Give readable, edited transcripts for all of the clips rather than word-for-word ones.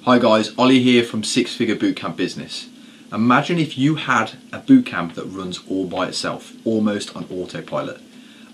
Hi guys, Ollie here from Six Figure Bootcamp Business. Imagine if you had a bootcamp that runs all by itself, almost on autopilot.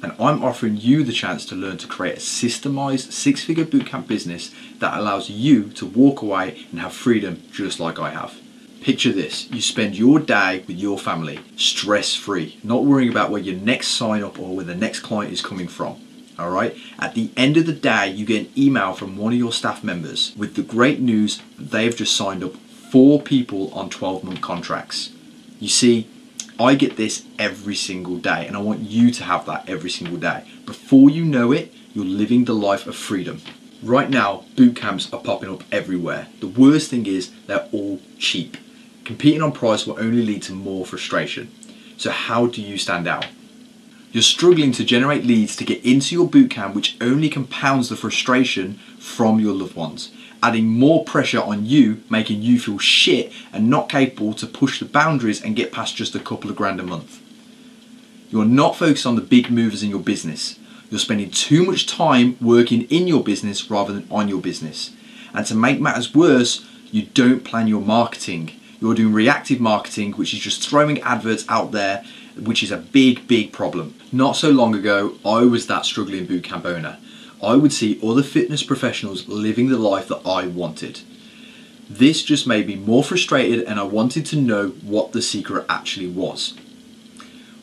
And I'm offering you the chance to learn to create a systemized six-figure bootcamp business that allows you to walk away and have freedom just like I have. Picture this, you spend your day with your family, stress-free, not worrying about where your next sign up or where the next client is coming from. Alright, at the end of the day, you get an email from one of your staff members with the great news that they've just signed up 4 people on 12-month contracts. You see, I get this every single day and I want you to have that every single day. Before you know it, you're living the life of freedom. Right now, boot camps are popping up everywhere. The worst thing is they're all cheap. Competing on price will only lead to more frustration. So how do you stand out? You're struggling to generate leads to get into your bootcamp, which only compounds the frustration from your loved ones, adding more pressure on you, making you feel shit and not capable to push the boundaries and get past just a couple of grand a month. You're not focused on the big movers in your business. You're spending too much time working in your business rather than on your business. And to make matters worse, you don't plan your marketing. You're doing reactive marketing, which is just throwing adverts out there, which is a big problem. Not so long ago, I was that struggling bootcamp owner. I would see other fitness professionals living the life that I wanted. This just made me more frustrated and I wanted to know what the secret actually was.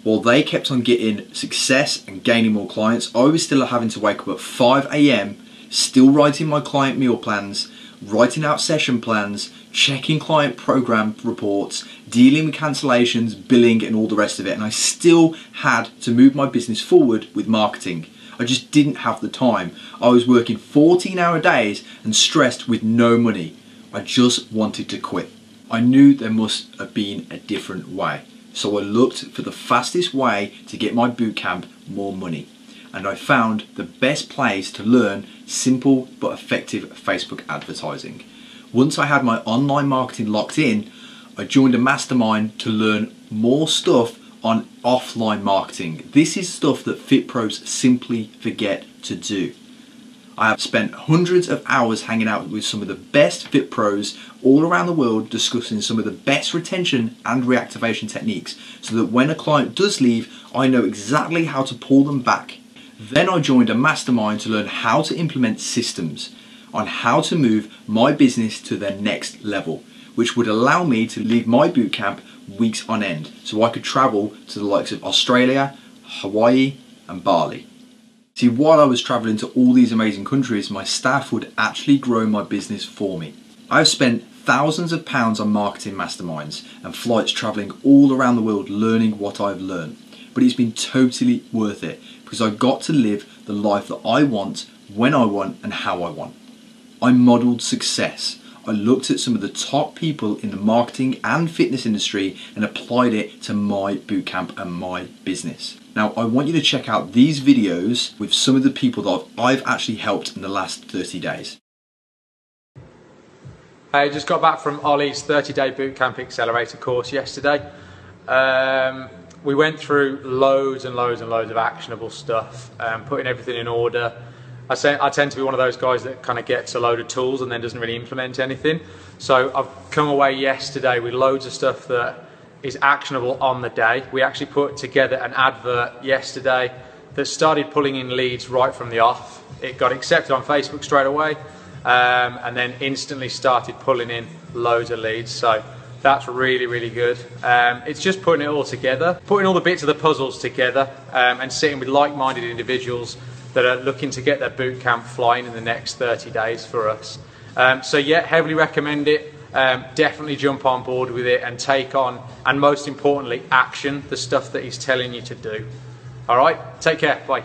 While they kept on getting success and gaining more clients, I was still having to wake up at 5 AM, still writing my client meal plans, writing out session plans, checking client program reports, dealing with cancellations, billing and all the rest of it, and I still had to move my business forward with marketing. I just didn't have the time. I was working 14-hour days and stressed with no money. I just wanted to quit. I knew there must have been a different way, so I looked for the fastest way to get my bootcamp more money. And I found the best place to learn simple but effective Facebook advertising. Once I had my online marketing locked in, I joined a mastermind to learn more stuff on offline marketing. This is stuff that Fit Pros simply forget to do. I have spent hundreds of hours hanging out with some of the best Fit Pros all around the world discussing some of the best retention and reactivation techniques so that when a client does leave, I know exactly how to pull them back. Then I joined a mastermind to learn how to implement systems on how to move my business to the next level, which would allow me to leave my bootcamp weeks on end so I could travel to the likes of Australia, Hawaii and Bali. See, while I was traveling to all these amazing countries, my staff would actually grow my business for me. I've spent thousands of pounds on marketing masterminds and flights traveling all around the world learning what I've learned. But it's been totally worth it because I got to live the life that I want, when I want and how I want. I modeled success. I looked at some of the top people in the marketing and fitness industry and applied it to my bootcamp and my business. Now I want you to check out these videos with some of the people that I've actually helped in the last 30 days. I just got back from Ollie's 30-day bootcamp accelerator course yesterday. We went through loads and loads of actionable stuff, putting everything in order. I tend to be one of those guys that kind of gets a load of tools and then doesn't really implement anything. So I've come away yesterday with loads of stuff that is actionable on the day. We actually put together an advert yesterday that started pulling in leads right from the off. It got accepted on Facebook straight away and then instantly started pulling in loads of leads. So that's really good. It's just putting it all together, putting all the bits of the puzzles together and sitting with like-minded individuals that are looking to get their boot camp flying in the next 30 days for us. So yeah, heavily recommend it. Definitely jump on board with it and take on, and most importantly, action the stuff that he's telling you to do. All right, take care, bye.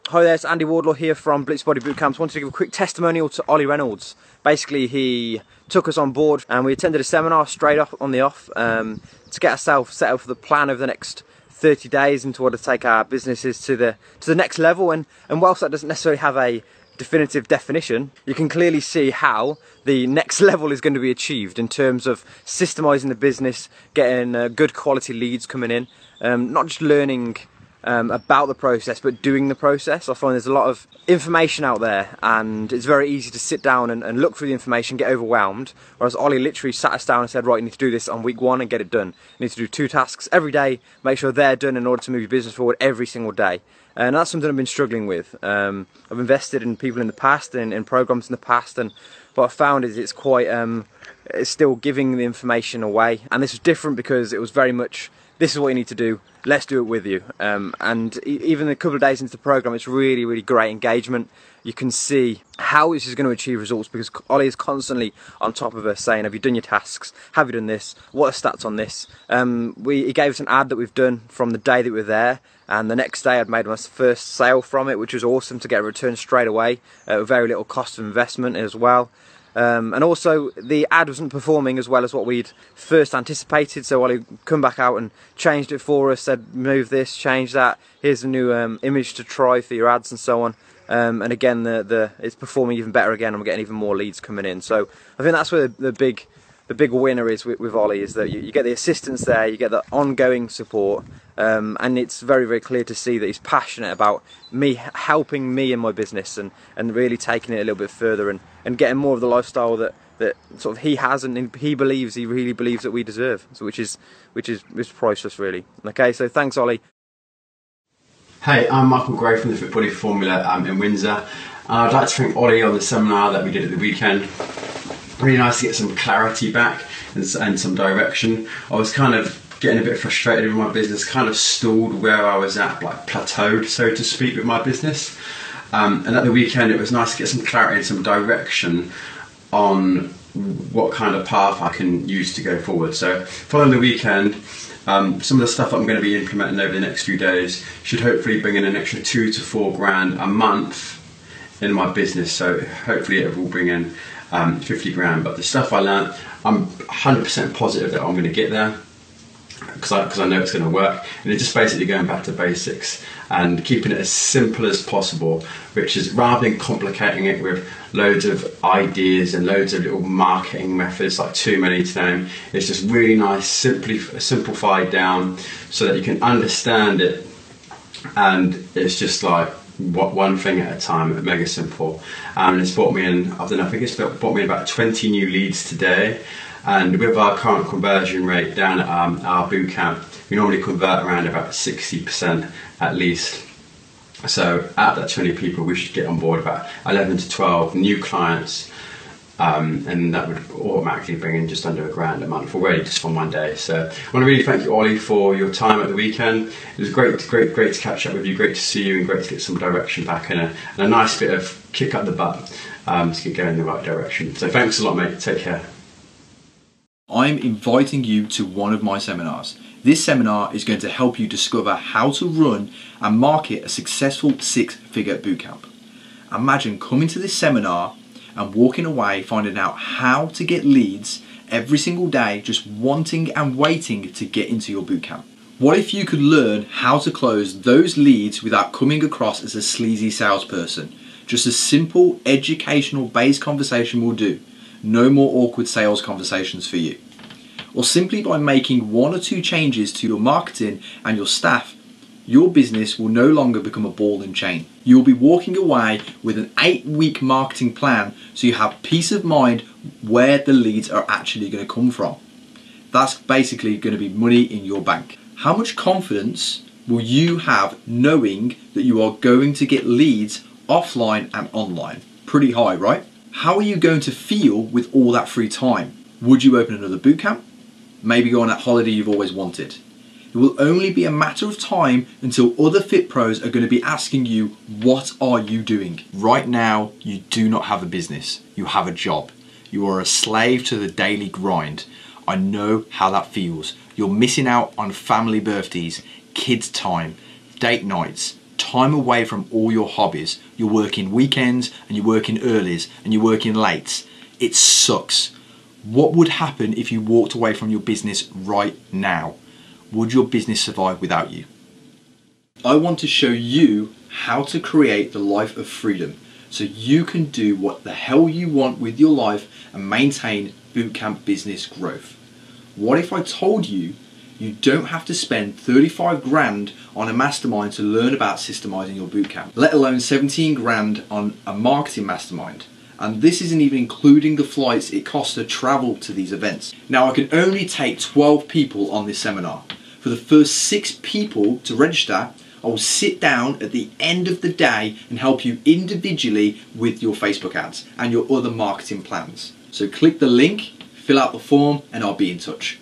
Hi there, it's Andy Wardlaw here from Blitz Body Bootcamps. Wanted to give a quick testimonial to Ollie Reynolds. Basically, he took us on board and we attended a seminar straight off on the off to get ourselves set up for the plan over the next 30 days and to order to take our businesses to the next level. And whilst that doesn't necessarily have a definitive definition, you can clearly see how the next level is going to be achieved in terms of systemizing the business, getting good quality leads coming in, not just learning about the process, but doing the process. I find there's a lot of information out there, and it's very easy to sit down and look through the information, get overwhelmed, whereas Ollie literally sat us down and said, right, you need to do this on week 1 and get it done. You need to do 2 tasks every day, make sure they're done in order to move your business forward every single day. And that's something I've been struggling with. I've invested in people in the past, in programs in the past, and what I've found is it's quite, it's still giving the information away. And this was different because it was very much, this is what you need to do, let's do it with you. And even a couple of days into the program, it's really, really great engagement. You can see how this is going to achieve results because Ollie is constantly on top of us saying, have you done your tasks? Have you done this? What are stats on this? He gave us an ad that we've done from the day that we were there, and the next day I'd made my first sale from it, which was awesome to get a return straight away at very little cost of investment as well. And also the ad wasn't performing as well as what we'd first anticipated, so Ollie come back out and changed it for us, said move this, change that, here's a new image to try for your ads and so on. And again it's performing even better again, and we're getting even more leads coming in. So I think that's where the big winner is with Ollie, is that you get the assistance there, you get the ongoing support, and it's very, very clear to see that he's passionate about me, helping me in my business, and really taking it a little bit further and getting more of the lifestyle that sort of he has and he really believes that we deserve, so which is priceless really. Okay, so thanks Ollie. Hey, I'm Michael Gray from the Fit Body Formula in Windsor. I'd like to thank Ollie on the seminar that we did at the weekend. Really nice to get some clarity back and some direction. I was kind of getting a bit frustrated with my business, kind of stalled where I was at, like plateaued, so to speak, with my business. And at the weekend it was nice to get some clarity and some direction on what kind of path I can use to go forward. So following the weekend, some of the stuff that I'm going to be implementing over the next few days should hopefully bring in an extra 2 to 4 grand a month in my business. So hopefully it will bring in 50 grand. But the stuff I learned, I'm 100% positive that I'm going to get there, because I know it's going to work. And it's just basically going back to basics and keeping it as simple as possible, which is, rather than complicating it with loads of ideas and loads of little marketing methods, like too many to name, it's just really nice, simplified down so that you can understand it, and it's just like one thing at a time, mega simple. And it's brought me in, I think it's brought me about 20 new leads today. And with our current conversion rate down at our boot camp, we normally convert around about 60% at least. So out of that 20 people, we should get on board about 11 to 12 new clients, and that would automatically bring in just under £1 grand a month already, just from one day. So I want to really thank you, Ollie, for your time at the weekend. It was great to catch up with you, great to see you, and great to get some direction back, and a nice bit of kick up the butt to get going in the right direction. So thanks a lot, mate. Take care. I'm inviting you to one of my seminars. This seminar is going to help you discover how to run and market a successful 6-figure bootcamp. Imagine coming to this seminar and walking away finding out how to get leads every single day, just wanting and waiting to get into your bootcamp. What if you could learn how to close those leads without coming across as a sleazy salesperson? Just a simple educational based conversation will do. No more awkward sales conversations for you. Or simply by making 1 or 2 changes to your marketing and your staff, your business will no longer become a ball and chain. You will be walking away with an 8-week marketing plan, so you have peace of mind where the leads are actually going to come from. That's basically going to be money in your bank. How much confidence will you have knowing that you are going to get leads offline and online? Pretty high, right? How are you going to feel with all that free time? Would you open another bootcamp? Maybe go on that holiday you've always wanted. It will only be a matter of time until other fit pros are going to be asking you, what are you doing? Right now, you do not have a business. You have a job. You are a slave to the daily grind. I know how that feels. You're missing out on family birthdays, kids' time, date nights, time away from all your hobbies. You're working weekends and you're working earlys and you're working lates. It sucks. What would happen if you walked away from your business right now? Would your business survive without you? I want to show you how to create the life of freedom so you can do what the hell you want with your life and maintain bootcamp business growth. What if I told you You don't have to spend 35 grand on a mastermind to learn about systemizing your bootcamp, let alone 17 grand on a marketing mastermind. And this isn't even including the flights it costs to travel to these events. Now, I can only take 12 people on this seminar. For the first 6 people to register, I will sit down at the end of the day and help you individually with your Facebook ads and your other marketing plans. So click the link, fill out the form, and I'll be in touch.